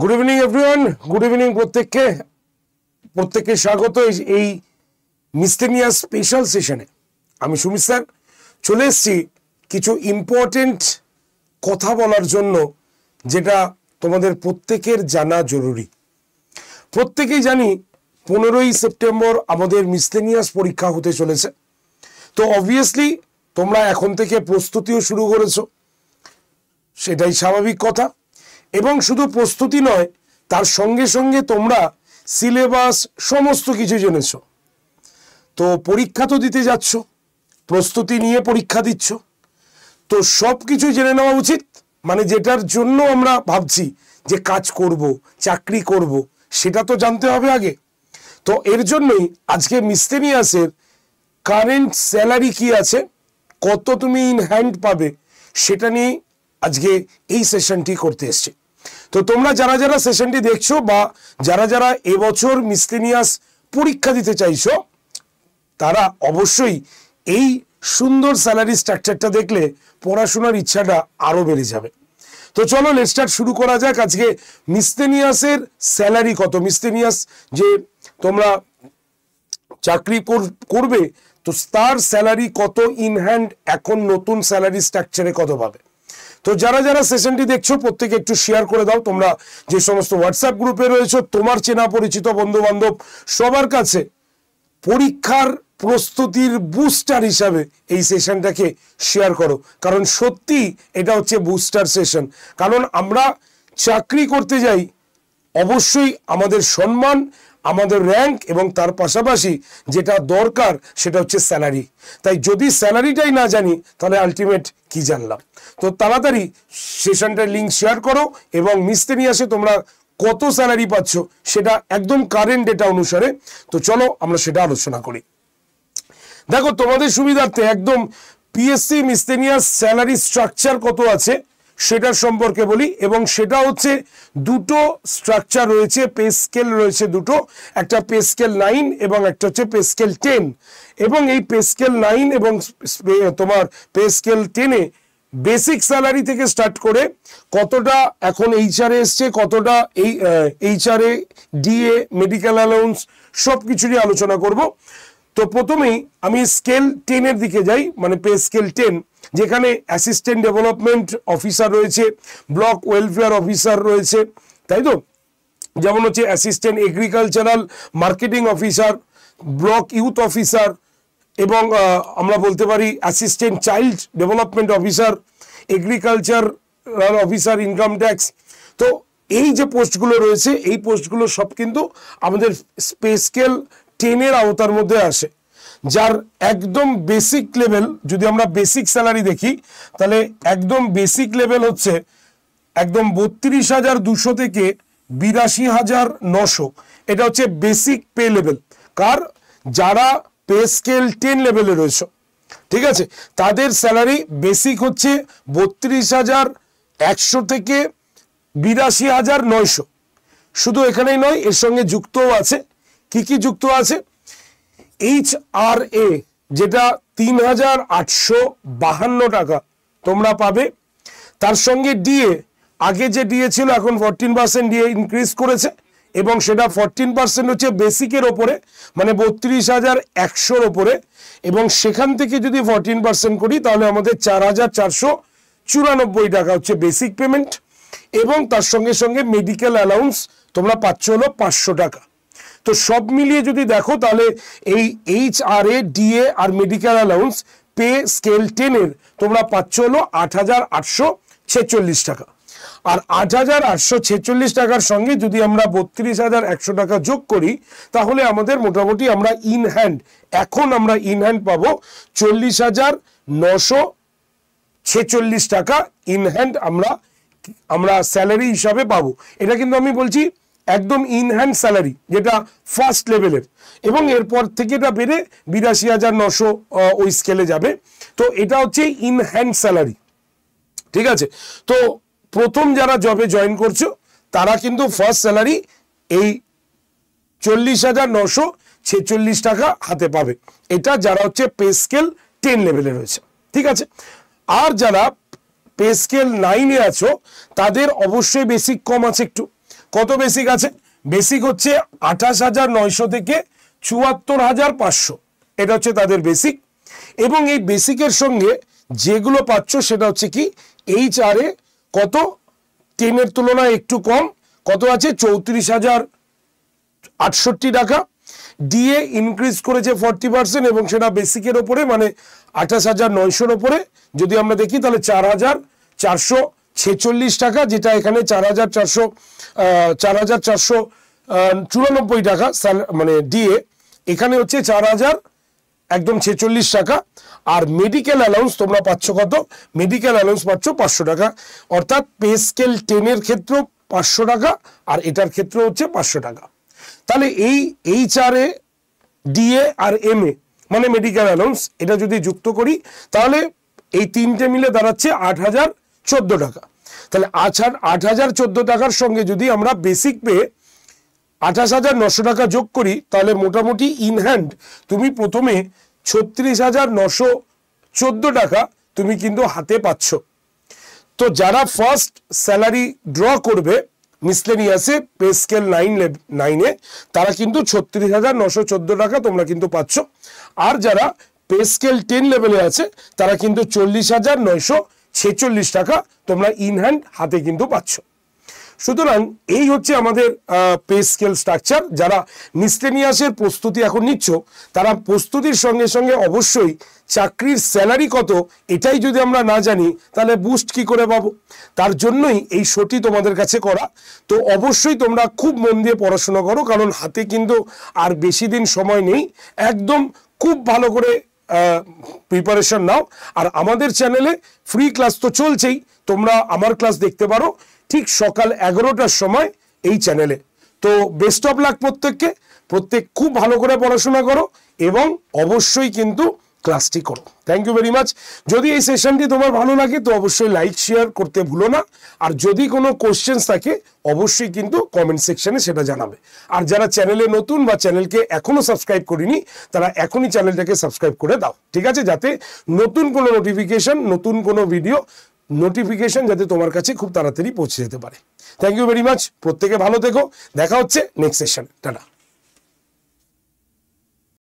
Good evening everyone, good evening প্রত্যেককে স্বাগত এই মিসলেনিয়াস স্পেশাল সেশনে। আমি সুমিত স্যার চলে এসেছি কিছু ইম্পর্টেন্ট কথা বলার জন্য, যেটা তোমাদের প্রত্যেকের জানা জরুরি। প্রত্যেকেই জানি 15ই সেপ্টেম্বর আমাদের মিসলেনিয়াস পরীক্ষা হতে চলেছে। তো অবভিয়াসলি তোমরা এখন থেকে প্রস্তুতিও শুরু করেছো, সেটাই স্বাভাবিক কথা। এবং শুধু প্রস্তুতি নয়, তার সঙ্গে সঙ্গে তোমরা সিলেবাস সমস্ত কিছু জেনেছ। তো পরীক্ষা তো দিতে যাচ্ছ, প্রস্তুতি নিয়ে পরীক্ষা দিচ্ছ, তো সব কিছু জেনে নেওয়া উচিত। মানে যেটার জন্য আমরা ভাবছি যে কাজ করব, চাকরি করব, সেটা তো জানতে হবে আগে। তো এর জন্যই আজকে মিসলেনিয়াসের কারেন্ট স্যালারি কি আছে, কত তুমি ইন হ্যান্ড পাবে, সেটা নিয়ে আজকে এই সেশনটি করতে এসছি। তো তোমরা যারা যারা সেশনটি দেখছো বা যারা যারা এবছর মিসলেনিয়াস পরীক্ষা দিতে চাইছো, তারা অবশ্যই এই সুন্দর স্যালারি স্ট্রাকচারটা দেখলে পড়াশোনার ইচ্ছাটা আরো বেড়ে যাবে। তো চলো লেটস স্টার্ট, শুরু করা যাক। আজকে মিসলেনিয়াসের স্যালারি কত, মিসলেনিয়াস যে তোমরা চাকরি করবে, তো তার স্যালারি কত ইন হ্যান্ড এখন নতুন স্যালারি স্ট্রাকচারে কত পাবে। তো যারা যারা সেশনটি দেখছো প্রত্যেকে একটু শেয়ার করে দাও। তোমরা যে সমস্ত হোয়াটসঅ্যাপ গ্রুপে রয়েছো, তোমার চেনা পরিচিত বন্ধু বান্ধব সবার কাছে পরীক্ষার প্রস্তুতির বুস্টার হিসাবে এই সেশনটাকে শেয়ার করো। কারণ সত্যি এটা হচ্ছে বুস্টার সেশন। কারণ আমরা চাকরি করতে যাই, অবশ্যই আমাদের সম্মান, আমাদের র্যাঙ্ক এবং তার পাশাপাশি যেটা দরকার সেটা হচ্ছে স্যালারি। তাই যদি স্যালারিটাই না জানি তাহলে আলটিমেট কি জানলাম। তো তাড়াতাড়ি সেশনটার লিঙ্ক শেয়ার করো এবং মিসলেনিয়াসে তোমরা কত স্যালারি পাচ্ছ সেটা একদম কারেন্ট ডেটা অনুসারে। তো চলো আমরা সেটা আলোচনা করি। দেখো, তোমাদের সুবিধার্থে একদম পিএসসি মিসলেনিয়াস স্যালারি স্ট্রাকচার কত আছে সেটার সম্পর্কে বলি। এবং সেটা হচ্ছে দুটো স্ট্রাকচার রয়েছে, পে স্কেল রয়েছে দুটো, একটা পে স্কেল 9 এবং একটা হচ্ছে পে স্কেল 10। এবং এই পে স্কেল 9 এবং তোমার পে স্কেল 10-এ বেসিক স্যালারি থেকে স্টার্ট করে কতটা এখন এইচআরএ এসছে, কতটা এই এইচআরএ, ডিএ, মেডিকেল অ্যালাউন্স সব কিছুরই আলোচনা করব। তো প্রথমেই আমি স্কেল 10-এর দিকে যাই, মানে পে স্কেল 10, যেখানে অ্যাসিস্ট্যান্ট ডেভেলপমেন্ট অফিসার রয়েছে, ব্লক ওয়েলফেয়ার অফিসার রয়েছে, তাই তো, যেমন হচ্ছে assistant agricultural marketing officer, block youth officer, এবং আমরা বলতে পারি assistant child development officer, agriculture officer, income tax. তো এই যে পোস্টগুলো রয়েছে, এই পোস্টগুলো সব কিন্তু আমাদের পে স্কেল 10-এর আওতার মধ্যে আসে। যার একদম বেসিক লেভেল, যদি আমরা বেসিক স্যালারি দেখি, তাহলে একদম বেসিক লেভেল হচ্ছে একদম 32,200 থেকে 82,900। এটা হচ্ছে বেসিক পে লেভেল। কার? যারা পে স্কেল 10 লেভেলে রয়েছে, ঠিক আছে, তাদের স্যালারি বেসিক হচ্ছে 32,100 থেকে 82,900। শুধু এখানেই নয়, এর সঙ্গে যুক্তও আছে। কি কি যুক্ত আছে? এইচআরএ, যেটা 3,852 টাকা তোমরা পাবে। তার সঙ্গে ডিএ, আগে যে ডিএ ছিল এখন 14% ডিএ ইনক্রিজ করেছে, এবং সেটা 14% হচ্ছে বেসিকের ওপরে, মানে 32,100-র ওপরে। এবং সেখান থেকে যদি 14% করি তাহলে আমাদের 4,494 টাকা হচ্ছে বেসিক পেমেন্ট। এবং তার সঙ্গে সঙ্গে মেডিকেল অ্যালাউন্স তোমরা পাচ্ছ হলো 500 টাকা। তো সব মিলিয়ে যদি দেখো তাহলে এই এইচআরএ, ডিএ আর মেডিকেল অ্যালাউন্স পে স্কেল 10-এর তোমরা পাচ্ছ হলো 8,846 টাকা। আর 8,846 টাকার সঙ্গে যদি আমরা 32,100 টাকা যোগ করি তাহলে আমাদের মোটামুটি আমরা ইন হ্যান্ড, এখন আমরা ইন হ্যান্ড পাবো 40,946 টাকা ইন হ্যান্ড আমরা স্যালারি হিসাবে পাবো। এটা কিন্তু আমি বলছি একদম ইন হ্যান্ড স্যালারি, যেটা ফার্স্ট লেভেলের, এবং এরপর থেকে এটা বেড়ে 82,900 ওই স্কেলে যাবে। তো এটা হচ্ছে ইন হ্যান্ড স্যালারি, ঠিক আছে। তো প্রথম যারা জবে জয়েন করছো তারা কিন্তু ফার্স্ট স্যালারি এই 40,946 টাকা হাতে পাবে। এটা যারা হচ্ছে পে স্কেল 10 লেভেলে রয়েছে, ঠিক আছে। আর যারা পে স্কেল 9-এ আছো তাদের অবশ্যই বেসিক কম আছে একটু, কত বেসিক আছে? বেসিক হচ্ছে 28,900 থেকে 74,500, এটা হচ্ছে তাদের বেসিক। এবং এই বেসিকের সঙ্গে যেগুলো পাচ্ছ সেটা হচ্ছে কি HR এ কত 10 এর তুলনায় একটু কম, কত আছে 34,068 টাকা। ডিএ ইনক্রিজ করেছে 40% এবং সেটা বেসিকের ওপরে, মানে 28,900-র ওপরে যদি আমরা দেখি তাহলে 4,446 টাকা, যেটা এখানে 4,494 টাকা মানে ডিএ, এখানে হচ্ছে 4,046 টাকা। আর মেডিকেল অ্যালাউন্স তোমরা পাচ্ছ কত? মেডিকেল অ্যালাউন্স পাচ্ছ 500 টাকা, অর্থাৎ পে স্কেল 10 এর ক্ষেত্রেও 500 টাকা আর এটার ক্ষেত্রে হচ্ছে 500 টাকা। তাহলে এই HR এ, ডিএ আর MA মানে মেডিকেল অ্যালাউন্স, এটা যদি যুক্ত করি তাহলে এই তিনটে মিলে দাঁড়াচ্ছে 8,014 টাকা। তাহলে 8,014 টাকার সঙ্গে যদি আমরা বেসিক পে 28,900 টাকা যোগ করি তাহলে মোটামুটি ইন হ্যান্ড তুমি প্রথমে 36,914 টাকা তুমি কিন্তু হাতে পাচ্ছ। তো যারা ফার্স্ট স্যালারি ড্র করবে মিসলেনিয়াসে পে স্কেল 9-এ, তারা কিন্তু 36,914 টাকা তোমরা কিন্তু পাচ্ছ। আর যারা পে স্কেল 10 লেভেলে আছে তারা কিন্তু 40,946 টাকা তোমরা ইন হ্যান্ড হাতে কিন্তু পাচ্ছ। সুতরাং এই হচ্ছে আমাদের পে স্কেল স্ট্রাকচার। যারা মিসলেনিয়াসের প্রস্তুতি এখন নিচ্ছ তারা প্রস্তুতির সঙ্গে সঙ্গে অবশ্যই চাকরির স্যালারি কত এটাই যদি আমরা না জানি তাহলে বুস্ট কি করে পাবো? তার জন্যই এই শোটি তোমাদের কাছে করা। তো অবশ্যই তোমরা খুব মন দিয়ে পড়াশোনা করো, কারণ হাতে কিন্তু আর বেশি দিন সময় নেই। একদম খুব ভালো করে প্রিপারেশন নাও। আর আমাদের চ্যানেলে ফ্রি ক্লাস তো চলছেই, তোমরা আমার ক্লাস দেখতে পারো ঠিক সকাল 11টার সময় এই চ্যানেলে। তো বেস্ট অফ লাক প্রত্যেক খুব ভালো করে পড়াশোনা করো এবং অবশ্যই কিন্তু ক্লাসটি করো। Thank you very much. যদি এই সেশনটি তোমার ভালো লাগে তো অবশ্যই লাইক শেয়ার করতে ভুলো না। আর যদি কোনো কোশ্চেন্স থাকে অবশ্যই কিন্তু কমেন্ট সেকশনে সেটা জানাবে। আর যারা চ্যানেলে নতুন বা চ্যানেলকে এখনো সাবস্ক্রাইব করিনি তারা এখনই চ্যানেলটাকে সাবস্ক্রাইব করে দাও, ঠিক আছে? যাতে নতুন কোনো নোটিফিকেশন, নতুন কোনো ভিডিও নোটিফিকেশন যাতে তোমার কাছে খুব তাড়াতাড়ি পৌঁছে যেতে পারে। Thank you very much. প্রত্যেকে ভালো থেকো। দেখা হচ্ছে নেক্সট সেশন। টাটা।